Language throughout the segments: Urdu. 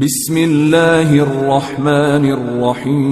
بسم اللہ الرحمن الرحیم۔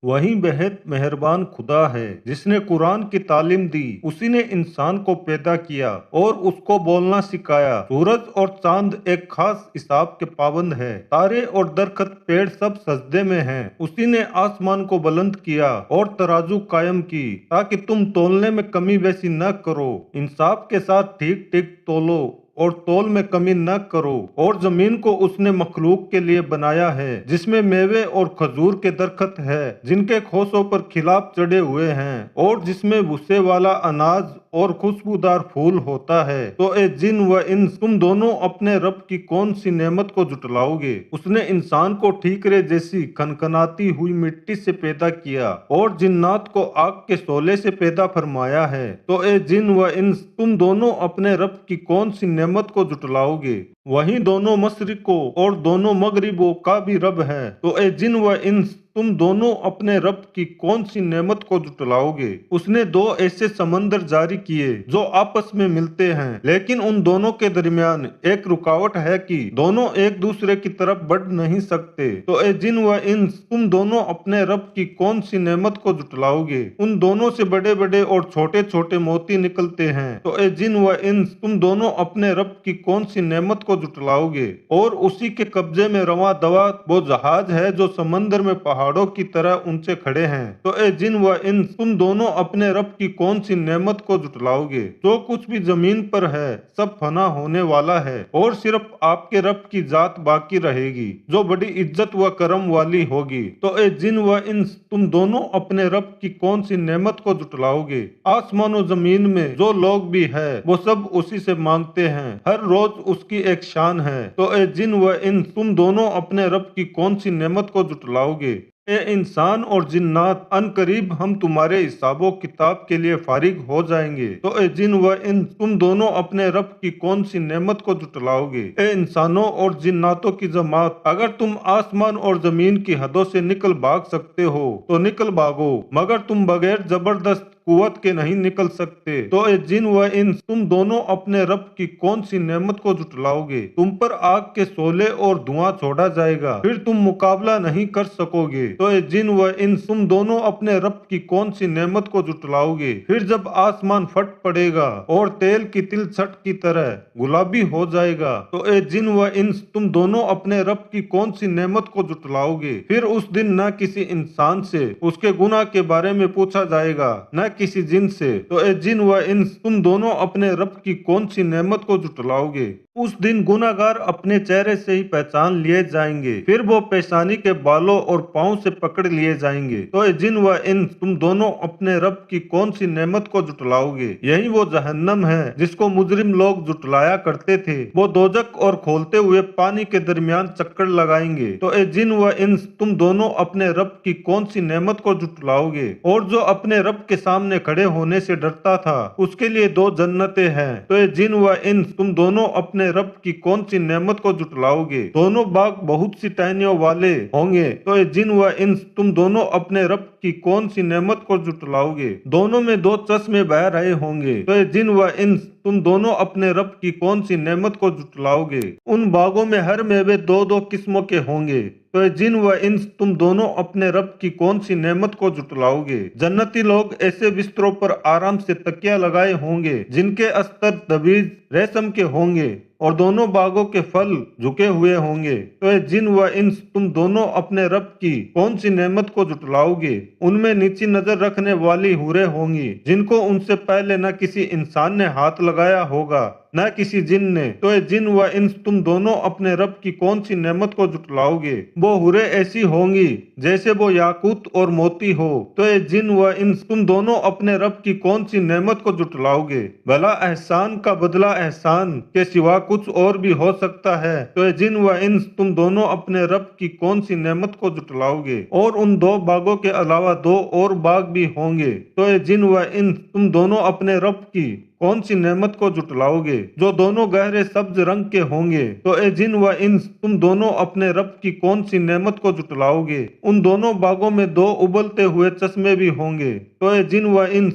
وہیں بہت مہربان خدا ہے جس نے قرآن کی تعلیم دی، اسی نے انسان کو پیدا کیا اور اس کو بولنا سکھایا۔ سورج اور چاند ایک خاص حساب کے پابند ہے، تارے اور درخت پیڑ سب سجدے میں ہیں۔ اسی نے آسمان کو بلند کیا اور ترازو قائم کی تاکہ تم تولنے میں کمی بیشی نہ کرو، انصاف کے ساتھ ٹھیک ٹھیک تولو اور تول میں کمی نہ کرو۔ اور زمین کو اس نے مخلوق کے لیے بنایا ہے جس میں میوے اور کھجور کے درخت ہے جن کے خوشوں پر خلاب چڑھے ہوئے ہیں، اور جس میں بھوسے والا اناج اور خوشبودار پھول ہوتا ہے۔ تو اے جن و انس، تم دونوں اپنے رب کی کون سی نعمت کو جھٹلاؤ گے؟ اس نے انسان کو ٹھیکرے جیسی کھنکھناتی ہوئی مٹی سے پیدا کیا اور جنات کو آگ کے شعلے سے پیدا فرمایا ہے۔ تو اے جن و انس، تم دونوں اپنے رب کی کون سی نعمت کو جھٹلاؤ گے؟ وہیں دونوں مشرقوں اور دونوں مغربوں کا بھی رب ہے۔ تو اے جن و انس، تم دونوں اپنے رب کی کون سی نعمت کو جھٹلاؤ گے؟ اس نے دو ایسے سمندر جاری کیے جو آپس میں ملتے ہیں، لیکن ان دونوں کے درمیان ایک رکاوٹ ہے کہ دونوں ایک دوسرے کی طرف بڑھ نہیں سکتے۔ تو اے جن و انس، تم دونوں اپنے رب کی کون سی نعمت کو جھٹلاؤ گے؟ ان دونوں سے بڑے بڑے اور چھوٹے چھوٹے موتی نکلتے ہیں۔ تو اے جن و انس، تم دونوں اپنے رب کی کون سی نعمت کو جھٹلاؤ گے؟ اور اسی کے قبضے میں رواں دوا وہ جہاز ہے جو سمندر میں پہاڑوں کی طرح اونچے کھڑے ہیں۔ تو اے جن و انس، تم دونوں اپنے رب کی کون سی نعمت کو جھٹلاؤ گے؟ جو کچھ بھی زمین پر ہے سب فنا ہونے والا ہے، اور صرف آپ کے رب کی ذات باقی رہے گی جو بڑی عزت و کرم والی ہوگی۔ تو اے جن و انس، تم دونوں اپنے رب کی کون سی نعمت کو جھٹلاؤ گے؟ آسمان و زمین میں جو لوگ بھی ہے وہ سب اسی سے مانگتے ہیں، ہر روز اس کی ایک شان ہے۔ تو اے جن و انس، تم دونوں اپنے رب کی کون سی نعمت کو جھٹلاؤ گے؟ اے انسان اور جنات، ان قریب ہم تمہارے حساب و کتاب کے لیے فارغ ہو جائیں گے۔ تو اے جن و انس، تم دونوں اپنے رب کی کون سی نعمت کو جھٹلاؤ گے؟ اے انسانوں اور جناتوں کی جماعت، اگر تم آسمان اور زمین کی حدوں سے نکل بھاگ سکتے ہو تو نکل بھاگو، مگر تم بغیر زبردست قوت کے نہیں نکل سکتے۔ تو اے جن و انس، تم دونوں اپنے رب کی کون سی نعمت کو جھٹلاؤ گے؟ تم پر آگ کے شعلے اور دھواں چھوڑا جائے گا، پھر تم مقابلہ نہیں کر سکو گے۔ تو اے جن و انس، تم دونوں اپنے رب کی کون سی نعمت کو جھٹلاؤ گے؟ پھر جب آسمان پھٹ پڑے گا اور تیل کی تل چھٹ کی طرح گلابی ہو جائے گا، تو اے جن و انس، تم دونوں اپنے رب کی کون سی نعمت کو جھٹلاؤ گے؟ پھر اس دن نہ کسی انسان سے اس کے گناہ کے بارے میں پوچھا جائے گا، نہ کسی جن سے۔ تو اے جن و انس، تم دونوں اپنے رب کی کون سی نعمت کو جھٹلاؤ گے؟ اس دن گناہگار اپنے چہرے سے ہی پہچان لیے جائیں گے، پھر وہ پیشانی کے بالوں اور پاؤں سے پکڑ لیے جائیں گے۔ تو اے جن و انس، تم دونوں اپنے رب کی کون سی نعمت کو جھٹلاؤ گے؟ یہی وہ جہنم ہے جس کو مجرم لوگ جھٹلایا کرتے تھے، وہ دوزخ اور کھولتے ہوئے پانی کے درمیان چکر لگائیں گے۔ تو اے جن و انس، تم دونوں اپنے رب کی کون سی نعمت کو جھٹلاؤ گے؟ اور جو اپنے رب کے سامنے کھڑے ہونے سے ڈرتا تھا اس کے لیے دو جنتیں ہیں۔ تو اے جن و انس، تم دونوں اپنے رب کی کون سی نعمت کو جھٹلاؤ گے؟ دونوں باغ بہت سی ٹہنیوں والے ہوں گے۔ تو اے جن و انس، تم دونوں اپنے رب کی کون سی نعمت کو جھٹلاؤ گے؟ دونوں میں دو چشمے بہہ رہے ہوں گے۔ تو اے جن و انس، تم دونوں اپنے رب کی کون سی نعمت کو جھٹلاؤ گے؟ ان باغوں میں ہر میوے دو دو قسموں کے ہوں گے۔ تو اے جن و انس، تم دونوں اپنے رب کی کون سی نعمت کو جھٹلاؤ گے؟ جنتی لوگ ایسے بستروں پر آرام سے تکیہ لگائے ہوں گے جن کے استر طویل ریشم کے ہوں گے، اور دونوں باغوں کے پھل جھکے ہوئے ہوں گے۔ تو اے جن و انس، تم دونوں اپنے رب کی کون سی نعمت کو جھٹلاؤ گے؟ ان میں نیچی نظر رکھنے والی حوریں ہوں گی جن کو ان سے پہلے نہ کسی انسان نے ہاتھ لگایا ہوگا نہ کسی جن نے۔ تو اے جن و انس، تم دونوں اپنے رب کی کون سی نعمت کو جھٹلاؤ گے؟ وہ حوریں ایسی ہوں گی جیسے وہ یاقوت اور موتی ہو۔ تو اے جن و انس، تم دونوں اپنے رب کی کون سی نعمت کو جھٹلاؤ گے؟ بھلا احسان کا بدلہ احسان کے سوا کچھ اور بھی ہو سکتا ہے؟ تو اے جن و انس، تم دونوں اپنے رب کی کون سی نعمت کو جھٹلاؤ گے؟ اور ان دو باغوں کے علاوہ دو اور باغ بھی ہوں گے۔ تو اے جن و انس، تم دونوں اپنے رب کی کون سی نعمت کو جھٹلاؤ گے جو دونوں گہرے سبز رنگ کے ہوں گے؟ تو اے جن و انس، تم دونوں اپنے رب کی کون سی نعمت کو جھٹلاؤ گے؟ ان دونوں باغوں میں دو ابلتے ہوئے چشمے بھی ہوں گے۔ تو اے جن و انس،